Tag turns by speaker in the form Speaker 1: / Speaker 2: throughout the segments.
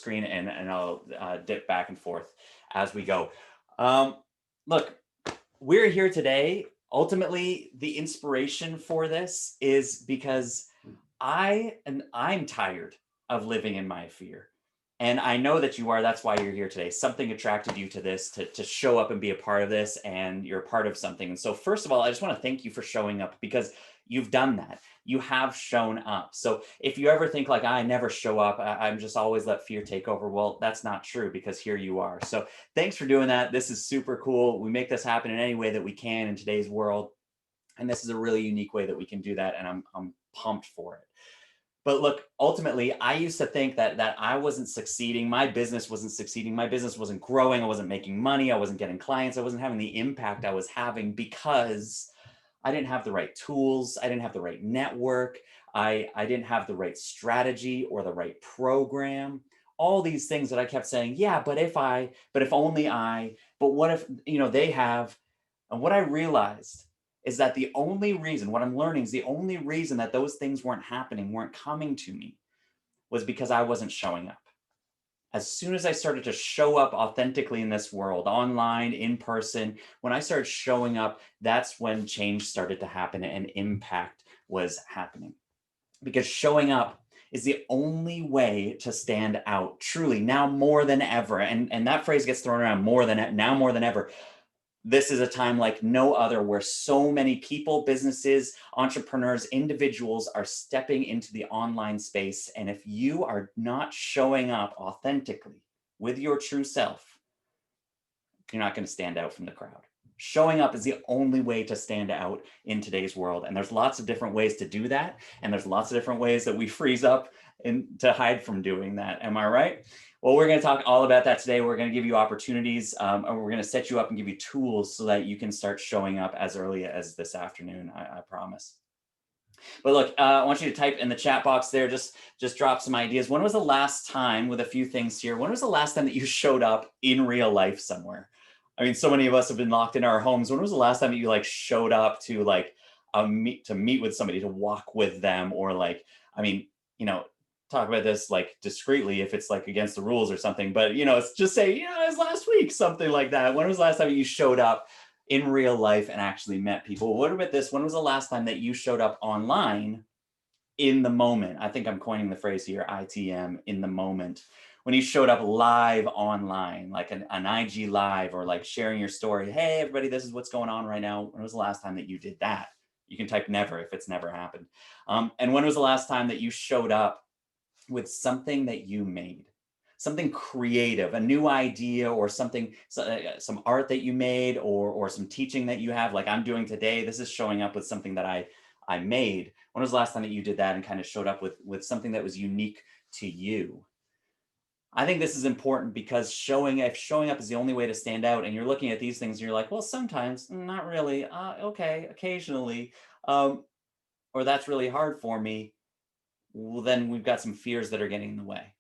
Speaker 1: screen and I'll dip back and forth as we go. Look, we're here today. Ultimately, the inspiration for this is because I'm tired of living in my fear. And I know that you are. That's why you're here today. Something attracted you to this, to show up and be a part of this, and you're a part of something. And so, first of all, I just want to thank you for showing up because you've done that. You have shown up. So, if you ever think like, I never show up, I'm just always let fear take over, well, that's not true because here you are. So, thanks for doing that. This is super cool. We make this happen in any way that we can in today's world. And this is a really unique way that we can do that. And I'm pumped for it. But look, ultimately, I used to think that I wasn't succeeding. My business wasn't succeeding. My business wasn't growing. I wasn't making money. I wasn't getting clients. I wasn't having the impact I was having because I didn't have the right tools. I didn't have the right network. I didn't have the right strategy or the right program. All these things that I kept saying, yeah, but if only I, but what if, they have. And what I realized is that the only reason, what I'm learning is the only reason that those things weren't happening, weren't coming to me, was because I wasn't showing up. As soon as I started to show up authentically in this world, online, in person, when I started showing up, that's when change started to happen and impact was happening. Because showing up is the only way to stand out, truly, now more than ever. And that phrase gets thrown around, more than ever. This is a time like no other where so many people, businesses, entrepreneurs, individuals are stepping into the online space. And if you are not showing up authentically with your true self, you're not going to stand out from the crowd. Showing up is the only way to stand out in today's world. And there's lots of different ways to do that. And there's lots of different ways that we freeze up to hide from doing that. Am I right? Well, we're going to talk all about that today. We're going to give you opportunities and we're going to set you up and give you tools so that you can start showing up as early as this afternoon, I promise. But look, I want you to type in the chat box there, just drop some ideas. When was the last time, with a few things here, when was the last time that you showed up in real life somewhere? I mean, so many of us have been locked in our homes. When was the last time that you like showed up to like meet with somebody, to walk with them, or like, I mean, talk about this like discreetly if it's like against the rules or something, but it's just say, it was last week, something like that. When was the last time you showed up in real life and actually met people? What about this? When was the last time that you showed up online in the moment? I think I'm coining the phrase here, ITM, in the moment. When you showed up live online, like an IG live, or like sharing your story. Hey, everybody, this is what's going on right now. When was the last time that you did that? You can type never if it's never happened. And when was the last time that you showed up with something that you made? Something creative, a new idea, or something, some art that you made, or some teaching that you have, like I'm doing today. This is showing up with something that I made. When was the last time that you did that and kind of showed up with something that was unique to you? I think this is important because showing up is the only way to stand out. And you're looking at these things and you're like, well, sometimes, not really. Okay, occasionally, or that's really hard for me. Well, then we've got some fears that are getting in the way.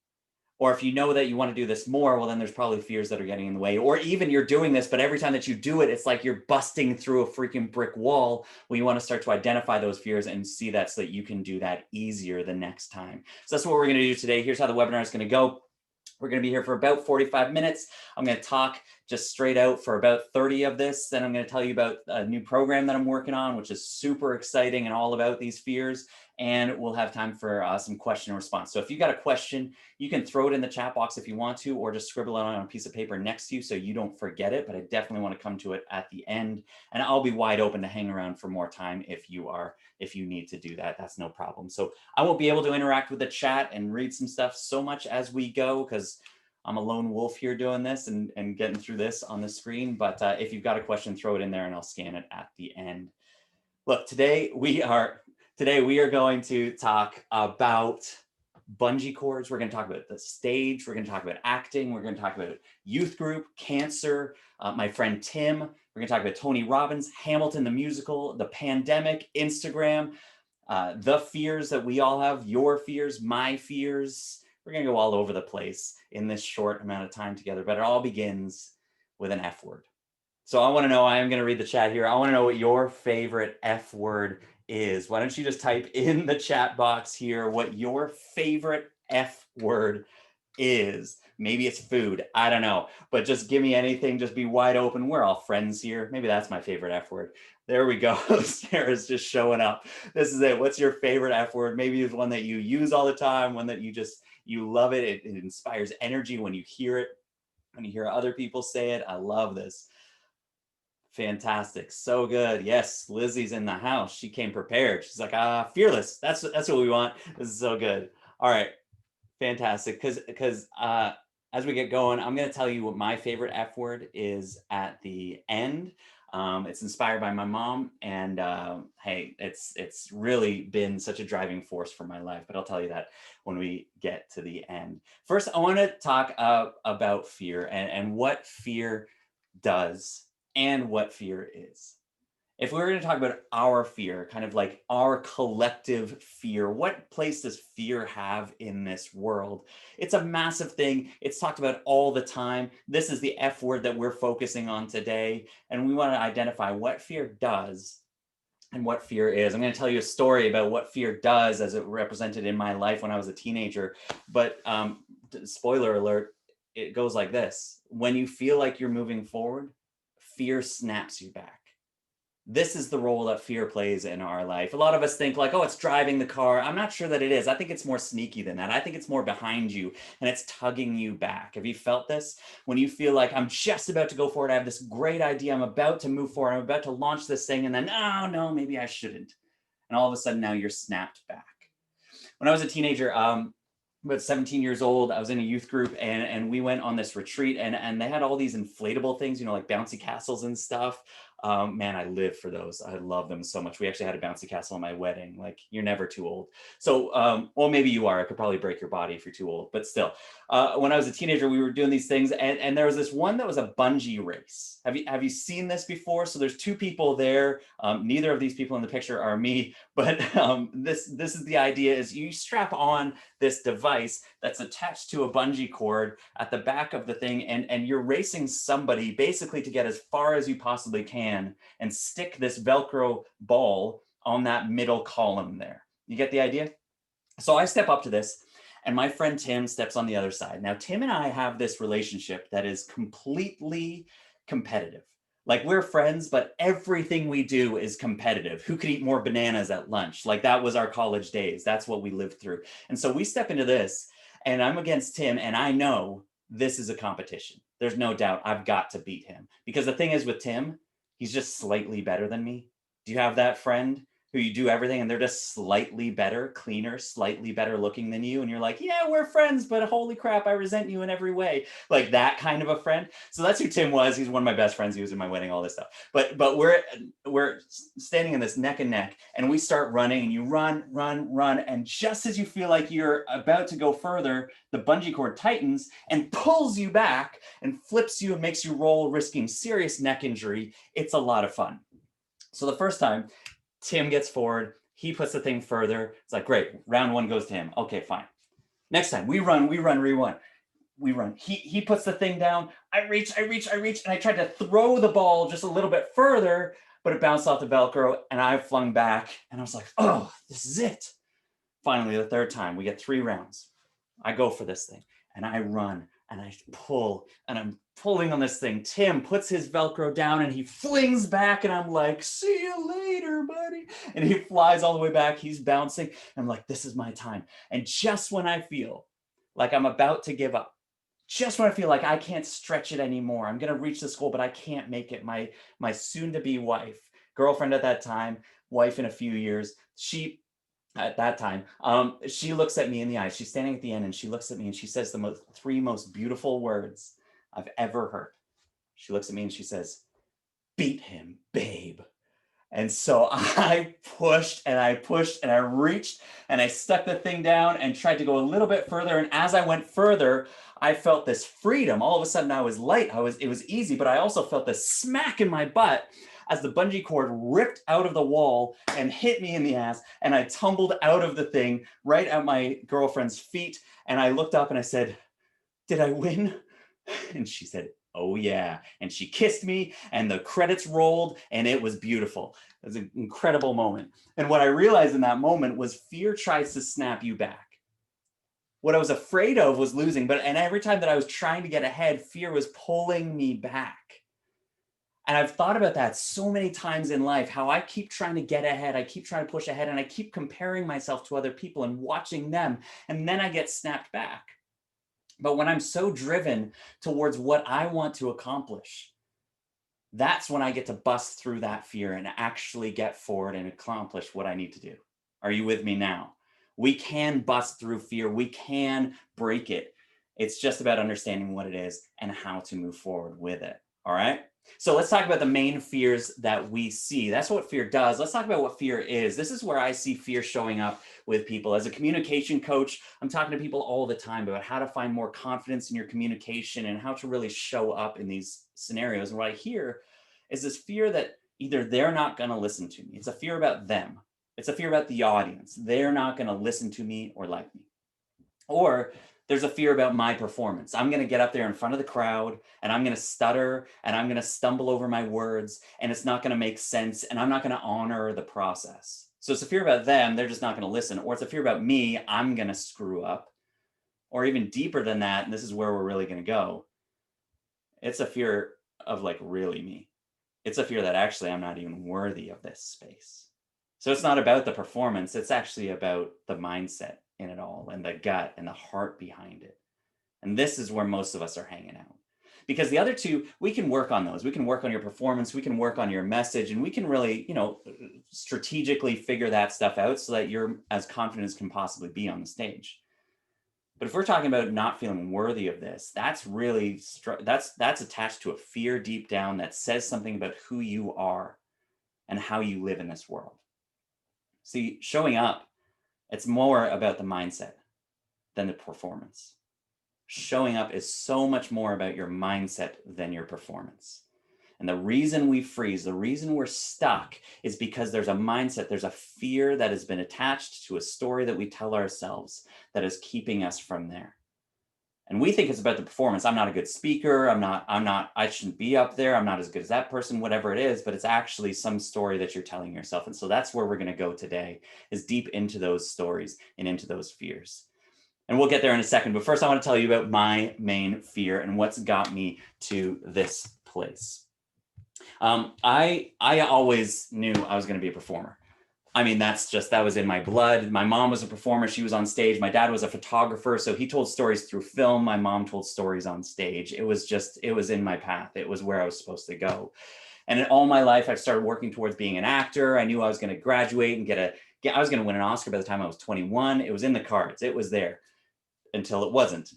Speaker 1: Or if you know that you want to do this more, well, then there's probably fears that are getting in the way. Or even you're doing this, but every time that you do it, it's like you're busting through a freaking brick wall. Well, you want to start to identify those fears and see that so that you can do that easier the next time. So that's what we're going to do today. Here's how the webinar is going to go. We're going to be here for about 45 minutes. I'm going to talk just straight out for about 30 of this. Then I'm going to tell you about a new program that I'm working on, which is super exciting and all about these fears. And we'll have time for some question and response. So if you got a question, you can throw it in the chat box if you want to, or just scribble it on a piece of paper next to you so you don't forget it. But I definitely want to come to it at the end. And I'll be wide open to hang around for more time if you need to do that. That's no problem. So I won't be able to interact with the chat and read some stuff so much as we go because I'm a lone wolf here doing this and getting through this on the screen. But if you've got a question, throw it in there and I'll scan it at the end. Look, today we are going to talk about bungee cords. We're going to talk about the stage. We're going to talk about acting. We're going to talk about youth group, cancer, my friend Tim. We're going to talk about Tony Robbins, Hamilton the musical, the pandemic, Instagram, the fears that we all have, your fears, my fears. We're going to go all over the place in this short amount of time together, but it all begins with an F word. So I want to know, I am going to read the chat here. I want to know what your favorite F word is. Why don't you just type in the chat box here what your favorite F word is. Maybe it's food. I don't know. But just give me anything. Just be wide open. We're all friends here. Maybe that's my favorite F word. There we go. Sarah's just showing up. This is it. What's your favorite F word? Maybe it's one that you use all the time, one that you love it. It inspires energy when you hear it, when you hear other people say it. I love this. Fantastic. So good. Yes, Lizzie's in the house. She came prepared. She's like, fearless. That's what we want. This is so good. All right. Fantastic. Because as we get going, I'm going to tell you what my favorite F word is at the end. It's inspired by my mom, and hey, it's really been such a driving force for my life. But I'll tell you that when we get to the end. First, I want to talk about fear and what fear does and what fear is. If we were going to talk about our fear, kind of like our collective fear, what place does fear have in this world? It's a massive thing. It's talked about all the time. This is the F word that we're focusing on today. And we want to identify what fear does and what fear is. I'm going to tell you a story about what fear does as it represented in my life when I was a teenager. But spoiler alert, it goes like this. When you feel like you're moving forward, fear snaps you back. This is the role that fear plays in our life. A lot of us think like, oh, it's driving the car. I'm not sure that it is. I think it's more sneaky than that. I think it's more behind you and it's tugging you back. Have you felt this? When you feel like I'm just about to go forward, I have this great idea, I'm about to move forward, I'm about to launch this thing, and then, oh, no, maybe I shouldn't. And all of a sudden now you're snapped back. When I was a teenager, about 17 years old, I was in a youth group, and we went on this retreat, and they had all these inflatable things, like bouncy castles and stuff. Man, I live for those. I love them so much. We actually had a bouncy castle at my wedding. Like, you're never too old. So, well, maybe you are. It could probably break your body if you're too old, but still. When I was a teenager, we were doing these things, and there was this one that was a bungee race. Have you seen this before? So there's two people there. Neither of these people in the picture are me, but this is the idea: is you strap on this device that's attached to a bungee cord at the back of the thing, and you're racing somebody basically to get as far as you possibly can and stick this Velcro ball on that middle column there. You get the idea? So I step up to this, and my friend Tim steps on the other side. Now, Tim and I have this relationship that is completely competitive. Like, we're friends, but everything we do is competitive. Who could eat more bananas at lunch? Like, that was our college days. That's what we lived through. And so we step into this, and I'm against Tim, and I know this is a competition. There's no doubt I've got to beat him. Because the thing is with Tim, he's just slightly better than me. Do you have that friend who you do everything and they're just slightly better, cleaner, slightly better looking than you? And you're like, yeah, we're friends, but holy crap, I resent you in every way. Like, that kind of a friend. So that's who Tim was. He's one of my best friends. He was in my wedding, all this stuff. But we're standing in this neck and neck, and we start running, and you run. And just as you feel like you're about to go further, the bungee cord tightens and pulls you back and flips you and makes you roll, risking serious neck injury. It's a lot of fun. So the first time, Tim gets forward, he puts the thing further. It's like, great, round one goes to him. Okay, fine. Next time, we run. He puts the thing down. I reach, and I tried to throw the ball just a little bit further, but it bounced off the Velcro, and I flung back, and I was like, oh, this is it. Finally, the third time, we get 3 rounds. I go for this thing, and I run, and I pull, and I'm pulling on this thing. Tim puts his Velcro down, and he flings back, and I'm like, see you later, buddy. And he flies all the way back. He's bouncing. And I'm like, this is my time. And just when I feel like I'm about to give up, just when I feel like I can't stretch it anymore, I'm going to reach this goal, but I can't make it, my soon-to-be wife, girlfriend at that time, wife in a few years, she looks at me in the eyes. She's standing at the end, and she looks at me, and she says the 3 most beautiful words I've ever heard. She looks at me and she says, beat him, babe. And so I pushed and I reached, and I stuck the thing down and tried to go a little bit further. And as I went further, I felt this freedom. All of a sudden I was light. It was easy, but I also felt this smack in my butt as the bungee cord ripped out of the wall and hit me in the ass, and I tumbled out of the thing right at my girlfriend's feet. And I looked up and I said, did I win? And she said, oh yeah. And she kissed me, and the credits rolled, and it was beautiful. It was an incredible moment. And what I realized in that moment was fear tries to snap you back. what I was afraid of was losing, and every time that I was trying to get ahead, fear was pulling me back. And I've thought about that so many times in life, how I keep trying to get ahead, I keep trying to push ahead, and I keep comparing myself to other people and watching them, and then I get snapped back. But when I'm so driven towards what I want to accomplish, that's when I get to bust through that fear and actually get forward and accomplish what I need to do. Are you with me now? We can bust through fear. We can break it. It's just about understanding what it is and how to move forward with it. All right. So let's talk about the main fears that we see. That's what fear does. Let's talk about what fear is. This is where I see fear showing up with people. As a communication coach, I'm talking to people all the time about how to find more confidence in your communication and how to really show up in these scenarios. And what I hear is this fear that either they're not going to listen to me. It's a fear about them. It's a fear about the audience. They're not going to listen to me or like me. Or there's a fear about my performance. I'm going to get up there in front of the crowd and I'm going to stutter and I'm going to stumble over my words and it's not going to make sense and I'm not going to honor the process. So it's a fear about them. They're just not going to listen. Or it's a fear about me. I'm going to screw up. Or even deeper than that, and this is where we're really going to go. It's a fear of like really me. It's a fear that actually I'm not even worthy of this space. So it's not about the performance. It's actually about the mindset in it all and the gut and the heart behind it. And this is where most of us are hanging out. Because the other two, we can work on those. We can work on your performance. We can work on your message. And we can really, strategically figure that stuff out so that you're as confident as can possibly be on the stage. But if we're talking about not feeling worthy of this, that's really, that's attached to a fear deep down that says something about who you are and how you live in this world. See, showing up, it's more about the mindset than the performance. Showing up is so much more about your mindset than your performance. And the reason we freeze, the reason we're stuck is because there's a mindset, there's a fear that has been attached to a story that we tell ourselves that is keeping us from there. And we think it's about the performance. I'm not a good speaker. I shouldn't be up there. I'm not as good as that person, whatever it is, but it's actually some story that you're telling yourself. And so that's where we're going to go today, is deep into those stories and into those fears. And we'll get there in a second. But first, I want to tell you about my main fear and what's got me to this place. I always knew I was going to be a performer. I mean, that was in my blood. My mom was a performer. She was on stage. My dad was a photographer. So he told stories through film. My mom told stories on stage. It was in my path. It was where I was supposed to go. And in all my life, I've started working towards being an actor. I knew I was going to graduate and I was going to win an Oscar by the time I was 21. It was in the cards. It was there until it wasn't.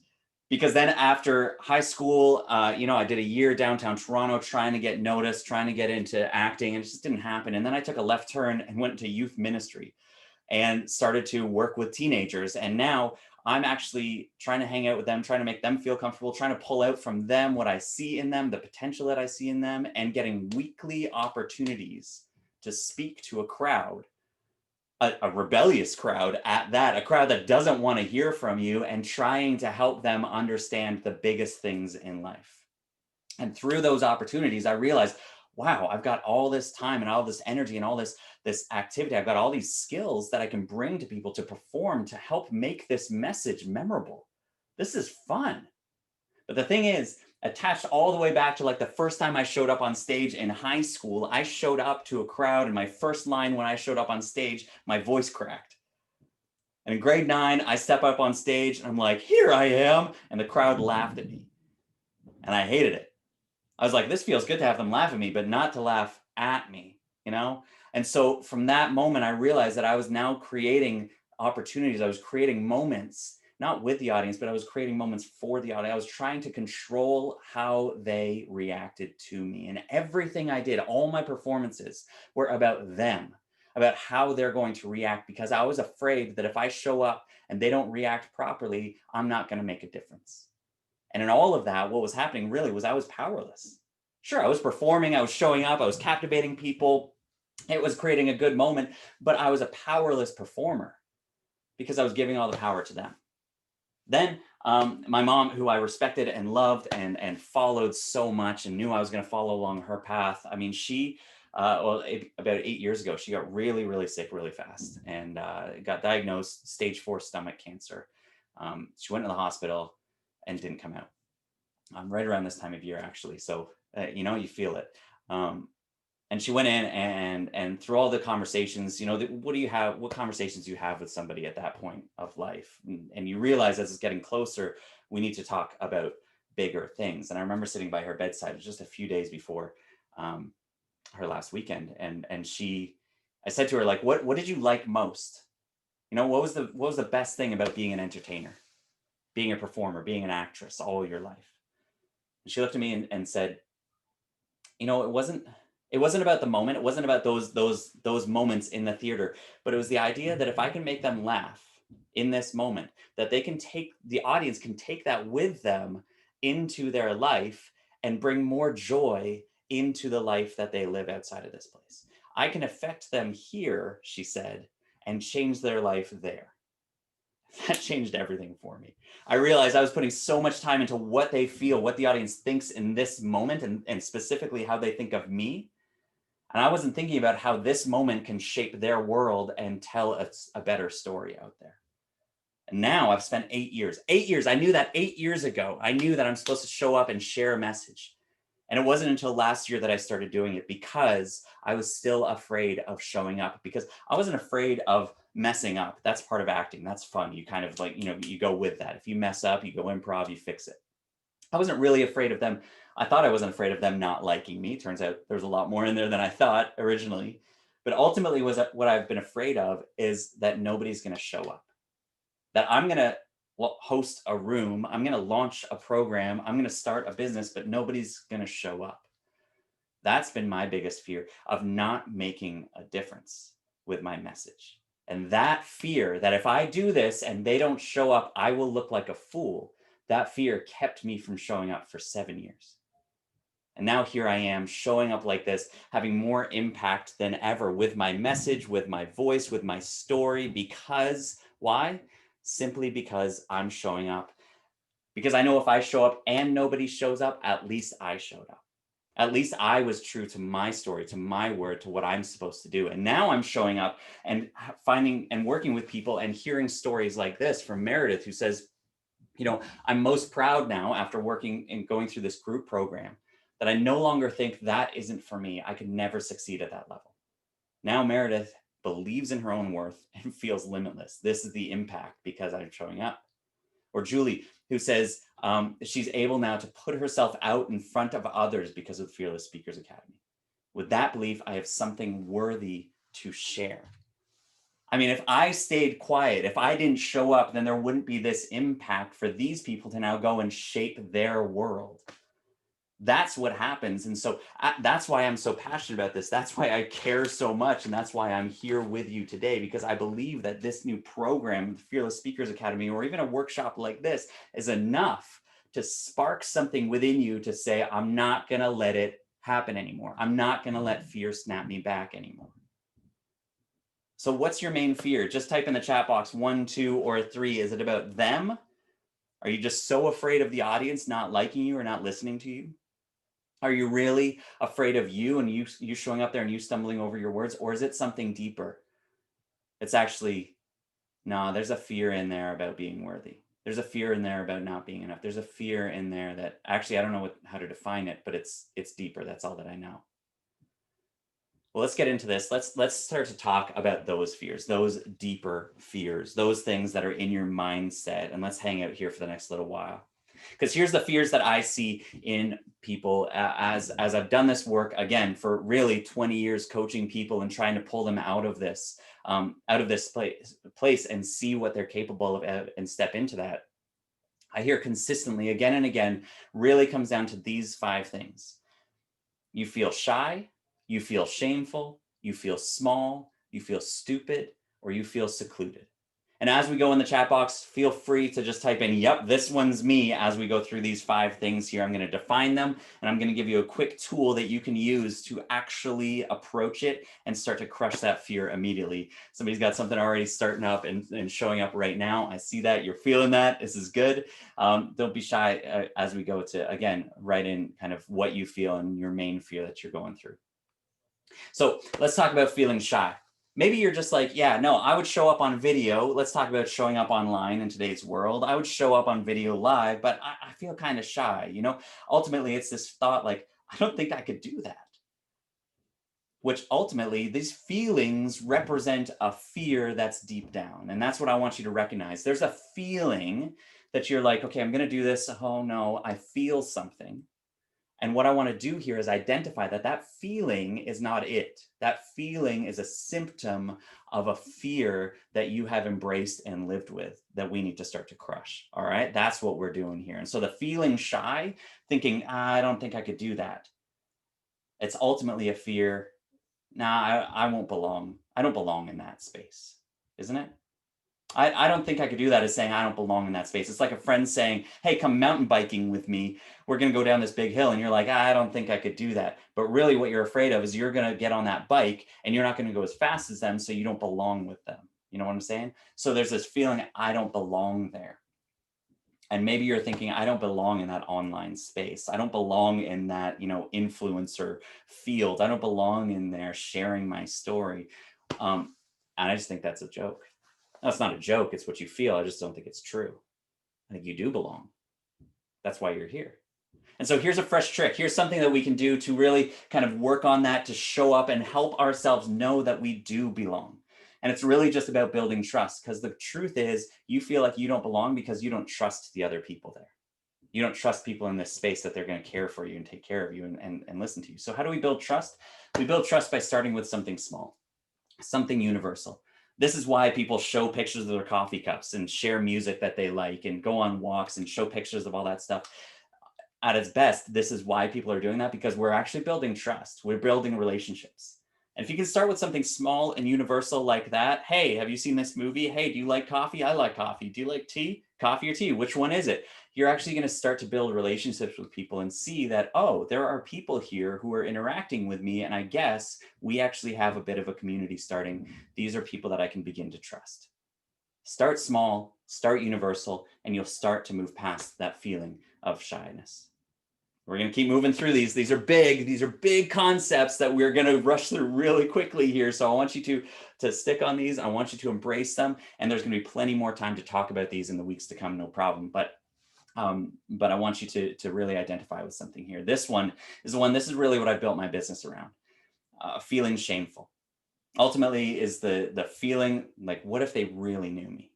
Speaker 1: Because then after high school, I did a year downtown Toronto trying to get noticed, trying to get into acting, and it just didn't happen. And then I took a left turn and went into youth ministry and started to work with teenagers. And now I'm actually trying to hang out with them, trying to make them feel comfortable, trying to pull out from them what I see in them, the potential that I see in them, and getting weekly opportunities to speak to a crowd. A rebellious crowd at that, a crowd that doesn't want to hear from you, and trying to help them understand the biggest things in life. And through those opportunities, I realized, wow, I've got all this time and all this energy and all this activity. I've got all these skills that I can bring to people to perform to help make this message memorable. This is fun. But the thing is, attached all the way back to like the first time I showed up on stage in high school, I showed up to a crowd, and my first line when I showed up on stage, my voice cracked. And in grade 9, I step up on stage and I'm like, here I am. And the crowd laughed at me. And I hated it. I was like, this feels good to have them laugh at me, but not to laugh at me, And so from that moment, I realized that I was now creating opportunities. I was creating moments, not with the audience, but I was creating moments for the audience. I was trying to control how they reacted to me. And everything I did, all my performances were about them, about how they're going to react, because I was afraid that if I show up and they don't react properly, I'm not going to make a difference. And in all of that, what was happening really was I was powerless. Sure, I was performing, I was showing up, I was captivating people. It was creating a good moment, but I was a powerless performer because I was giving all the power to them. Then my mom, who I respected and loved and followed so much and knew I was going to follow along her path. I mean, about 8 years ago, she got really, really sick really fast and got diagnosed stage 4 stomach cancer. She went to the hospital and didn't come out. Right around this time of year, actually. So, you feel it. And she went in and through all the conversations, what conversations do you have with somebody at that point of life? And you realize as it's getting closer, we need to talk about bigger things. And I remember sitting by her bedside just a few days before um, her last weekend. I said to her, like, what did you like most? What was the best thing about being an entertainer, being a performer, being an actress all your life? And she looked at me and said, it wasn't about the moment. It wasn't about those moments in the theater, but it was the idea that if I can make them laugh in this moment, that the audience can take that with them into their life and bring more joy into the life that they live outside of this place. I can affect them here, she said, and change their life there. That changed everything for me. I realized I was putting so much time into what they feel, what the audience thinks in this moment, and specifically how they think of me. And I wasn't thinking about how this moment can shape their world and tell a better story out there. And now I've spent 8 years. 8 years. I knew that 8 years ago. I knew that I'm supposed to show up and share a message. And it wasn't until last year that I started doing it because I was still afraid of showing up, because I wasn't afraid of messing up. That's part of acting. That's fun. You kind of you go with that. If you mess up, you go improv, you fix it. I wasn't really afraid of them. I thought I wasn't afraid of them not liking me. Turns out there's a lot more in there than I thought originally. But ultimately, what I've been afraid of is that nobody's going to show up. That I'm going to host a room, I'm going to launch a program, I'm going to start a business, but nobody's going to show up. That's been my biggest fear, of not making a difference with my message. And that fear that if I do this and they don't show up, I will look like a fool. That fear kept me from showing up for 7 years. And now here I am showing up like this, having more impact than ever with my message, with my voice, with my story. Because why? Simply because I'm showing up. Because I know if I show up and nobody shows up, at least I showed up. At least I was true to my story, to my word, to what I'm supposed to do. And now I'm showing up and finding and working with people and hearing stories like this from Meredith, who says, I'm most proud now, after working and going through this group program, that I no longer think that isn't for me. I could never succeed at that level. Now Meredith believes in her own worth and feels limitless. This is the impact because I'm showing up. Or Julie, who says she's able now to put herself out in front of others because of Fearless Speakers Academy. With that belief, I have something worthy to share. I mean, if I stayed quiet, if I didn't show up, then there wouldn't be this impact for these people to now go and shape their world. That's what happens. And so that's why I'm so passionate about this. That's why I care so much. And that's why I'm here with you today, because I believe that this new program, the Fearless Speakers Academy, or even a workshop like this, is enough to spark something within you to say, I'm not going to let it happen anymore. I'm not going to let fear snap me back anymore. So what's your main fear? Just type in the chat box 1, 2, or 3. Is it about them? Are you just so afraid of the audience not liking you or not listening to you? Are you really afraid of you and you showing up there and you stumbling over your words? Or is it something deeper? It's actually, no, there's a fear in there about being worthy. There's a fear in there about not being enough. There's a fear in there that actually, I don't know how to define it, but it's deeper. That's all that I know. Well, let's get into this. Let's start to talk about those fears, those deeper fears, those things that are in your mindset. And let's hang out here for the next little while. Because here's the fears that I see in people as I've done this work, again, for really 20 years, coaching people and trying to pull them out of this place and see what they're capable of and step into that. I hear consistently again and again, really comes down to these 5 things. You feel shy, you feel shameful, you feel small, you feel stupid, or you feel secluded. And as we go in the chat box, feel free to just type in, yep, this one's me, as we go through these 5 things here. I'm going to define them, and I'm going to give you a quick tool that you can use to actually approach it and start to crush that fear immediately. Somebody's got something already starting up and showing up right now. I see that. You're feeling that. This is good. Don't be shy as we go to, again, write in kind of what you feel and your main fear that you're going through. So let's talk about feeling shy. Maybe you're just like, yeah, no, I would show up on video. Let's talk about showing up online in today's world. I would show up on video live, but I feel kind of shy, you know? Ultimately, it's this thought like, I don't think I could do that. Which ultimately, these feelings represent a fear that's deep down. And that's what I want you to recognize. There's a feeling that you're like, okay, I'm going to do this. Oh no, I feel something. And what I want to do here is identify that that feeling is not it. That feeling is a symptom of a fear that you have embraced and lived with that we need to start to crush. All right. That's what we're doing here. And so the feeling shy, thinking, I don't think I could do that. It's ultimately a fear. Nah, I won't belong. I don't belong in that space, isn't it? I don't think I could do that as saying I don't belong in that space. It's like a friend saying, hey, come mountain biking with me. We're going to go down this big hill. And you're like, I don't think I could do that. But really what you're afraid of is you're going to get on that bike and you're not going to go as fast as them. So you don't belong with them. You know what I'm saying? So there's this feeling, I don't belong there. And maybe you're thinking, I don't belong in that online space. I don't belong in that, influencer field. I don't belong in there sharing my story. And I just think that's a joke. That's not a joke. It's what you feel. I just don't think it's true. I think you do belong. That's why you're here. And so here's a fresh trick. Here's something that we can do to really kind of work on that, to show up and help ourselves know that we do belong. And it's really just about building trust, because the truth is you feel like you don't belong because you don't trust the other people there. You don't trust people in this space that they're going to care for you and take care of you and listen to you. So how do we build trust? We build trust by starting with something small, something universal. This is why people show pictures of their coffee cups and share music that they like and go on walks and show pictures of all that stuff. At its best, this is why people are doing that, because we're actually building trust. We're building relationships. And if you can start with something small and universal like that, hey, have you seen this movie? Hey, do you like coffee? I like coffee. Do you like tea? Coffee or tea? Which one is it? You're actually going to start to build relationships with people and see that, oh, there are people here who are interacting with me. And I guess we actually have a bit of a community starting. These are people that I can begin to trust. Start small, start universal, and you'll start to move past that feeling of shyness. We're going to keep moving through these. These are big concepts that we're going to rush through really quickly here. So I want you to stick on these. I want you to embrace them. And there's going to be plenty more time to talk about these in the weeks to come, no problem. But I want you to really identify with something here. This one is the one, this is really what I built my business around. Feeling shameful. Ultimately is the feeling like, what if they really knew me?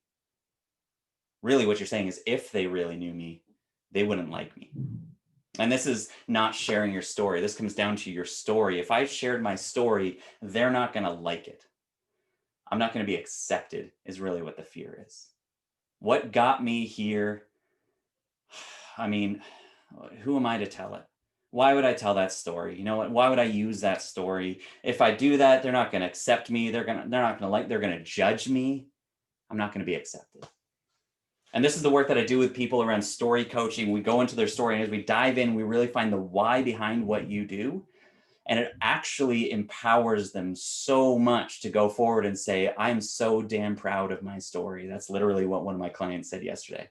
Speaker 1: Really what you're saying is, if they really knew me, they wouldn't like me. And this is not sharing your story. This comes down to your story. If I shared my story, they're not going to like it. I'm not going to be accepted, is really what the fear is. What got me here? I mean, who am I to tell it? Why would I tell that story? You know what? Why would I use that story? If I do that, they're not going to accept me. They're not going to like, they're going to judge me. I'm not going to be accepted. And this is the work that I do with people around story coaching. We go into their story, and as we dive in, we really find the why behind what you do. And it actually empowers them so much to go forward and say, I'm so damn proud of my story. That's literally what one of my clients said yesterday.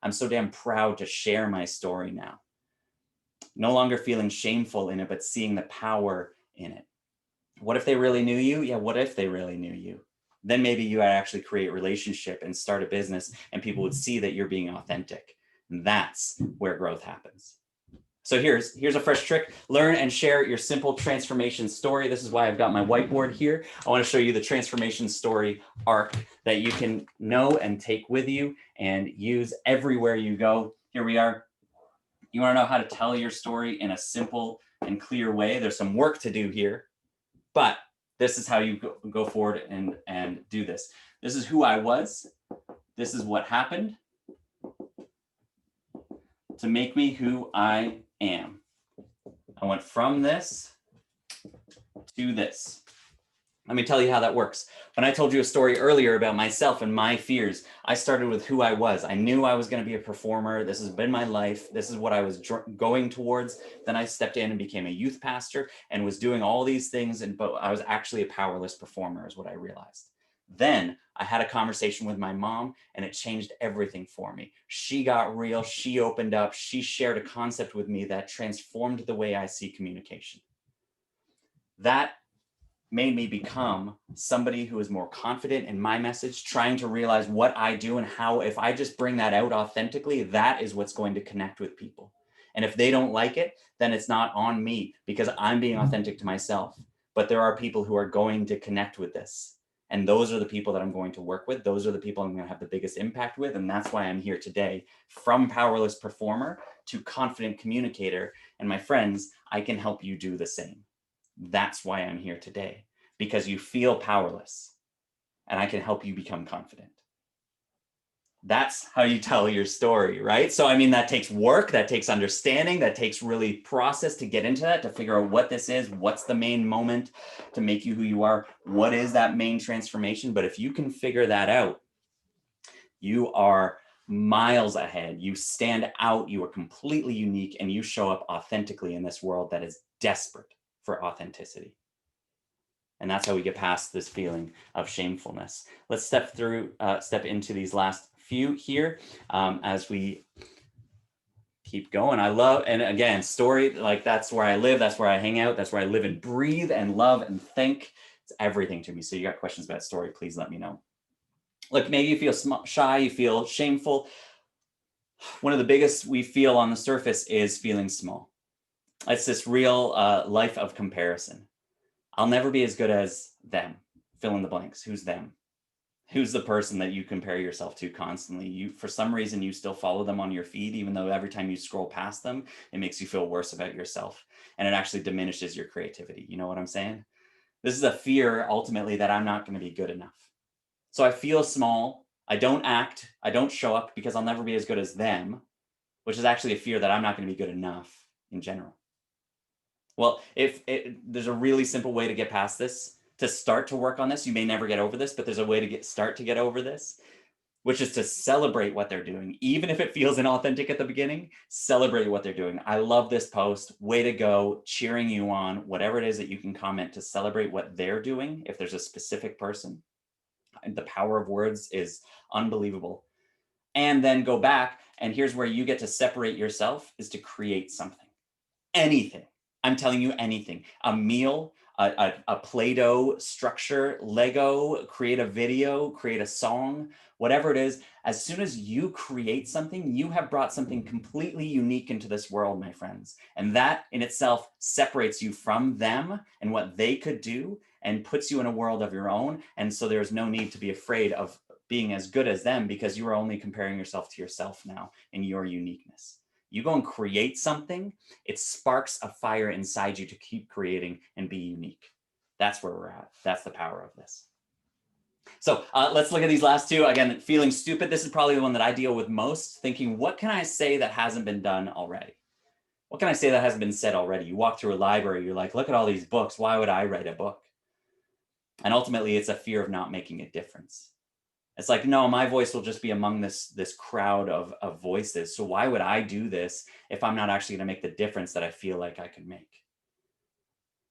Speaker 1: I'm so damn proud to share my story now. No longer feeling shameful in it, but seeing the power in it. What if they really knew you? Yeah, what if they really knew you? Then maybe you would actually create a relationship and start a business, and people would see that you're being authentic. And that's where growth happens. So here's a fresh trick. Learn and share your simple transformation story. This is why I've got my whiteboard here. I want to show you the transformation story arc that you can know and take with you and use everywhere you go. Here we are. You want to know how to tell your story in a simple and clear way. There's some work to do here, but this is how you go forward and do this. This is who I was. This is what happened to make me who I am. I went from this to this. Let me tell you how that works. When I told you a story earlier about myself and my fears, I started with who I was. I knew I was going to be a performer. This has been my life. This is what I was going towards. Then I stepped in and became a youth pastor and was doing all these things, but I was actually a powerless performer is what I realized. Then I had a conversation with my mom, and it changed everything for me. She got real. She opened up. She shared a concept with me that transformed the way I see communication. That made me become somebody who is more confident in my message, trying to realize what I do and how, if I just bring that out authentically, that is what's going to connect with people. And if they don't like it, then it's not on me because I'm being authentic to myself. But there are people who are going to connect with this. And those are the people that I'm going to work with. Those are the people I'm going to have the biggest impact with. And that's why I'm here today. From powerless performer to confident communicator. And my friends, I can help you do the same. That's why I'm here today, because you feel powerless and I can help you become confident. That's how you tell your story, right? So, I mean, that takes work, that takes understanding, that takes really process to get into that, to figure out what this is, what's the main moment to make you who you are, what is that main transformation. But if you can figure that out, you are miles ahead. You stand out, you are completely unique, and you show up authentically in this world that is desperate for authenticity. And that's how we get past this feeling of shamefulness. Let's step into these last few here as we keep going. I love, and again, story, like that's where I live, that's where I hang out, that's where I live and breathe and love and think. It's everything to me. So you got questions about story, please let me know. Look, maybe you feel shy, you feel shameful. One of the biggest we feel on the surface is feeling small. It's this real life of comparison. I'll never be as good as them. Fill in the blanks. Who's them? Who's the person that you compare yourself to constantly? You, for some reason, you still follow them on your feed, even though every time you scroll past them, it makes you feel worse about yourself. And it actually diminishes your creativity. You know what I'm saying? This is a fear, ultimately, that I'm not going to be good enough. So I feel small. I don't act. I don't show up because I'll never be as good as them, which is actually a fear that I'm not going to be good enough in general. Well, there's a really simple way to get past this, to start to work on this. You may never get over this, but there's a way to start to get over this, which is to celebrate what they're doing. Even if it feels inauthentic at the beginning, celebrate what they're doing. I love this post. Way to go, cheering you on, whatever it is that you can comment to celebrate what they're doing. If there's a specific person, the power of words is unbelievable. And then go back, and here's where you get to separate yourself, is to create something, anything. I'm telling you, anything. A meal, a Play-Doh structure, Lego, create a video, create a song, whatever it is. As soon as you create something, you have brought something completely unique into this world, my friends. And that in itself separates you from them and what they could do and puts you in a world of your own. And so there's no need to be afraid of being as good as them, because you are only comparing yourself to yourself now in your uniqueness. You go and create something, it sparks a fire inside you to keep creating and be unique. That's where we're at. That's the power of this. So let's look at these last two. Again, feeling stupid. This is probably the one that I deal with most, thinking, what can I say that hasn't been done already? What can I say that hasn't been said already? You walk through a library, you're like, look at all these books. Why would I write a book? And ultimately, it's a fear of not making a difference. It's like, no, my voice will just be among this crowd of voices. So why would I do this if I'm not actually going to make the difference that I feel like I could make?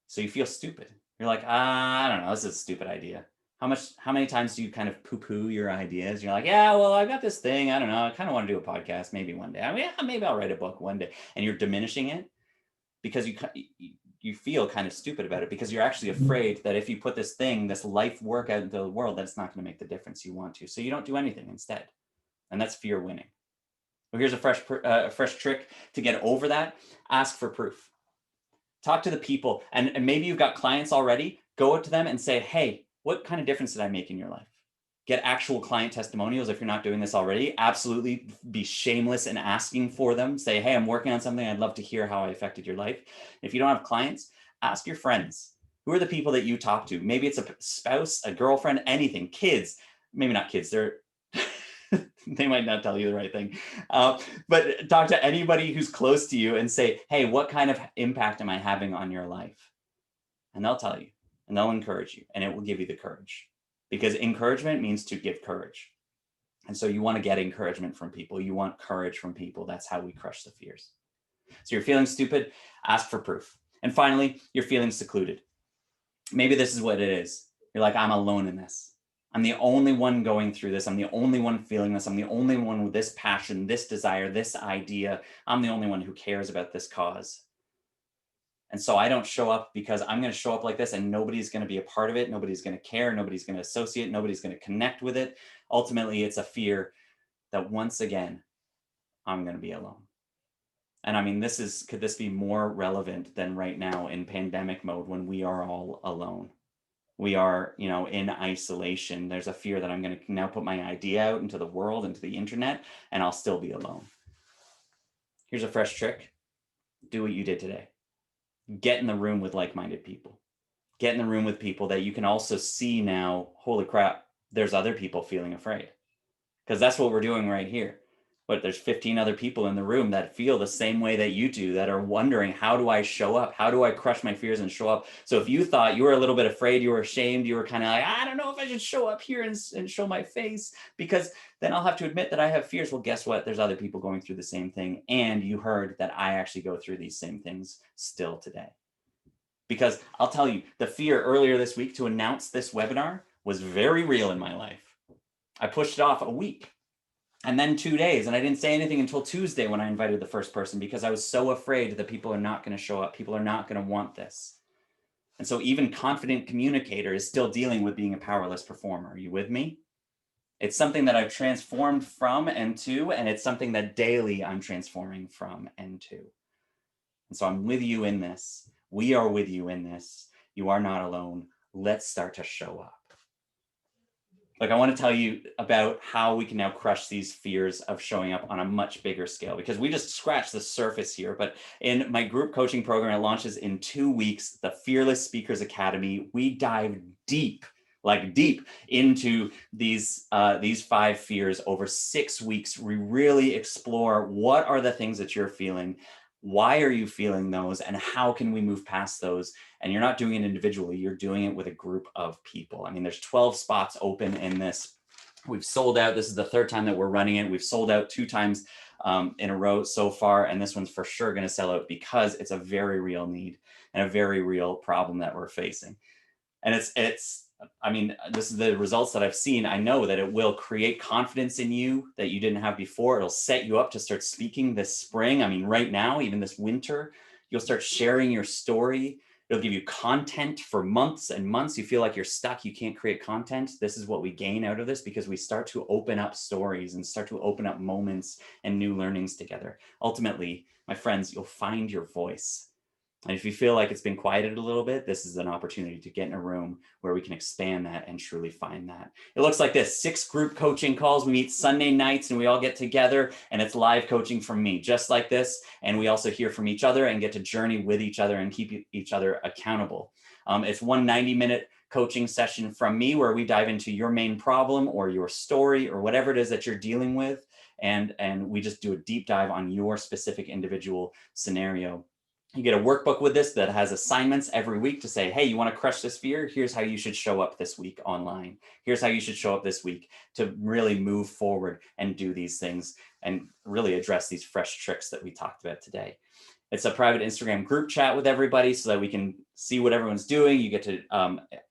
Speaker 1: So you feel stupid. You're like, I don't know, this is a stupid idea. How many times do you kind of poo-poo your ideas? You're like, yeah, well, I got this thing. I don't know. I kind of want to do a podcast maybe one day. I mean, yeah, maybe I'll write a book one day. And you're diminishing it because you feel kind of stupid about it, because you're actually afraid that if you put this thing, this life work out into the world, that it's not going to make the difference you want to. So you don't do anything instead. And that's fear winning. Well, here's a fresh trick to get over that. Ask for proof. Talk to the people. And maybe you've got clients already. Go to them and say, hey, what kind of difference did I make in your life? Get actual client testimonials if you're not doing this already. Absolutely be shameless in asking for them. Say, hey, I'm working on something. I'd love to hear how I affected your life. If you don't have clients, ask your friends. Who are the people that you talk to? Maybe it's a spouse, a girlfriend, anything, kids. Maybe not kids. They're they might not tell you the right thing. But talk to anybody who's close to you and say, hey, what kind of impact am I having on your life? And they'll tell you, and they'll encourage you, and it will give you the courage. Because encouragement means to give courage. And so you want to get encouragement from people. You want courage from people. That's how we crush the fears. So you're feeling stupid, ask for proof. And finally, you're feeling secluded. Maybe this is what it is. You're like, I'm alone in this. I'm the only one going through this. I'm the only one feeling this. I'm the only one with this passion, this desire, this idea. I'm the only one who cares about this cause. And so I don't show up because I'm going to show up like this and nobody's going to be a part of it. Nobody's going to care. Nobody's going to associate. Nobody's going to connect with it. Ultimately, it's a fear that once again, I'm going to be alone. And I mean, could this be more relevant than right now in pandemic mode when we are all alone? We are, in isolation. There's a fear that I'm going to now put my idea out into the world, into the internet, and I'll still be alone. Here's a fresh trick. Do what you did today. Get in the room with like-minded people. Get in the room with people that you can also see now, holy crap, there's other people feeling afraid. Because that's what we're doing right here. But there's 15 other people in the room that feel the same way that you do, that are wondering, how do I show up? How do I crush my fears and show up? So if you thought you were a little bit afraid, you were ashamed, you were kind of like, I don't know if I should show up here and show my face, because then I'll have to admit that I have fears. Well, guess what? There's other people going through the same thing. And you heard that I actually go through these same things still today. Because I'll tell you, the fear earlier this week to announce this webinar was very real in my life. I pushed it off a week. And then 2 days, and I didn't say anything until Tuesday when I invited the first person, because I was so afraid that people are not going to show up. People are not going to want this. And so even confident communicator is still dealing with being a powerless performer. Are you with me? It's something that I've transformed from and to, and it's something that daily I'm transforming from and to. And so I'm with you in this. We are with you in this. You are not alone. Let's start to show up. Like, I want to tell you about how we can now crush these fears of showing up on a much bigger scale, because we just scratched the surface here. But in my group coaching program, it launches in 2 weeks, the Fearless Speakers Academy. We dive deep into these 5 fears over 6 weeks. We really explore, what are the things that you're feeling? Why are you feeling those? And how can we move past those? And you're not doing it individually, you're doing it with a group of people. I mean, there's 12 spots open in this. We've sold out. This is the 3rd time that we're running it. We've sold out 2 times in a row so far. And this one's for sure going to sell out, because it's a very real need and a very real problem that we're facing. And I mean, this is the results that I've seen. I know that it will create confidence in you that you didn't have before. It'll set you up to start speaking this spring. I mean, right now, even this winter, you'll start sharing your story. It'll give you content for months and months. You feel like you're stuck, you can't create content. This is what we gain out of this, because we start to open up stories and start to open up moments and new learnings together. Ultimately, my friends, you'll find your voice. And if you feel like it's been quieted a little bit, this is an opportunity to get in a room where we can expand that and truly find that. It looks like this: 6 group coaching calls. We meet Sunday nights and we all get together, and it's live coaching from me, just like this. And we also hear from each other and get to journey with each other and keep each other accountable. It's one 90-minute coaching session from me where we dive into your main problem or your story or whatever it is that you're dealing with. And we just do a deep dive on your specific individual scenario. You get a workbook with this that has assignments every week to say, hey, you want to crush this fear? Here's how you should show up this week online. Here's how you should show up this week to really move forward and do these things and really address these fresh tricks that we talked about today. It's a private Instagram group chat with everybody so that we can see what everyone's doing. You get to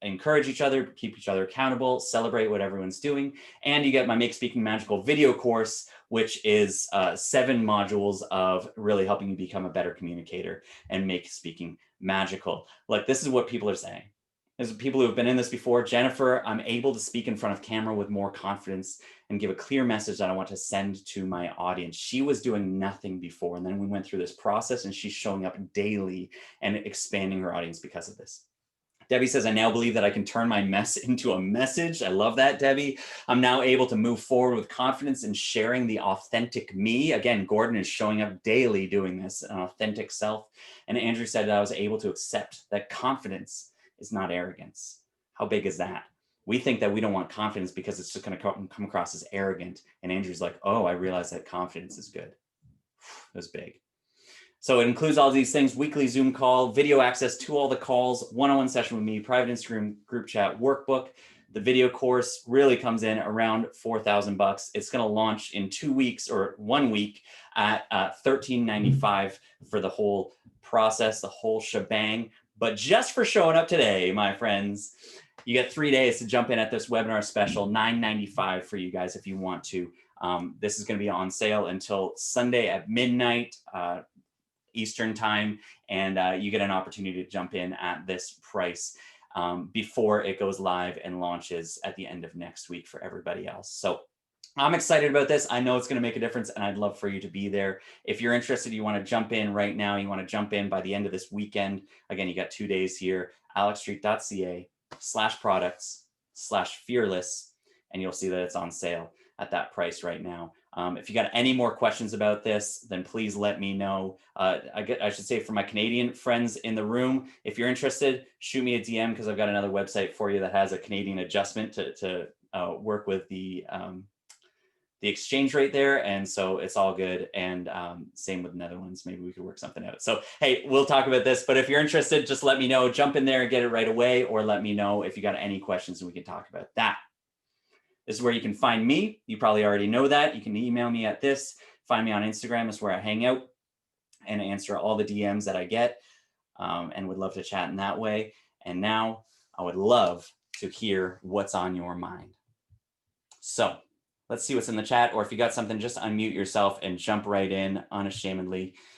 Speaker 1: encourage each other, keep each other accountable, celebrate what everyone's doing. And you get my Make Speaking Magical video course, which is 7 modules of really helping you become a better communicator and make speaking magical. Like, this is what people are saying. There's people who have been in this before. Jennifer, I'm able to speak in front of camera with more confidence and give a clear message that I want to send to my audience. She was doing nothing before. And then we went through this process and she's showing up daily and expanding her audience because of this. Debbie says, I now believe that I can turn my mess into a message. I love that, Debbie. I'm now able to move forward with confidence and sharing the authentic me. Again, Gordon is showing up daily doing this, an authentic self. And Andrew said that I was able to accept that confidence is not arrogance. How big is that? We think that we don't want confidence because it's just going to come across as arrogant. And Andrew's like, oh, I realize that confidence is good. It was big. So it includes all these things: weekly Zoom call, video access to all the calls, one-on-one session with me, private Instagram group chat, workbook. The video course really comes in around $4,000. It's going to launch in 2 weeks or 1 week at $1,395 for the whole process, the whole shebang. But just for showing up today, my friends, you get 3 days to jump in at this webinar special, $995 for you guys if you want to. This is going to be on sale until Sunday at midnight. Eastern time, and you get an opportunity to jump in at this price before it goes live and launches at the end of next week for everybody else. So I'm excited about this. I know it's going to make a difference, and I'd love for you to be there. If you're interested, you want to jump in right now, you want to jump in by the end of this weekend. Again, you got 2 days here, alexstreet.ca/products/fearless, and you'll see that it's on sale at that price right now. If you got any more questions about this, then please let me know. I should say, for my Canadian friends in the room, if you're interested, shoot me a DM, because I've got another website for you that has a Canadian adjustment to work with the exchange rate there. And so it's all good. And same with Netherlands. Maybe we could work something out. So, hey, we'll talk about this. But if you're interested, just let me know. Jump in there and get it right away, or let me know if you got any questions and we can talk about that. This is where you can find me. You probably already know that. You can email me at this. Find me on Instagram. Is where I hang out and answer all the DMs that I get, and would love to chat in that way. And now I would love to hear what's on your mind. So let's see what's in the chat, or if you got something, just unmute yourself and jump right in unashamedly.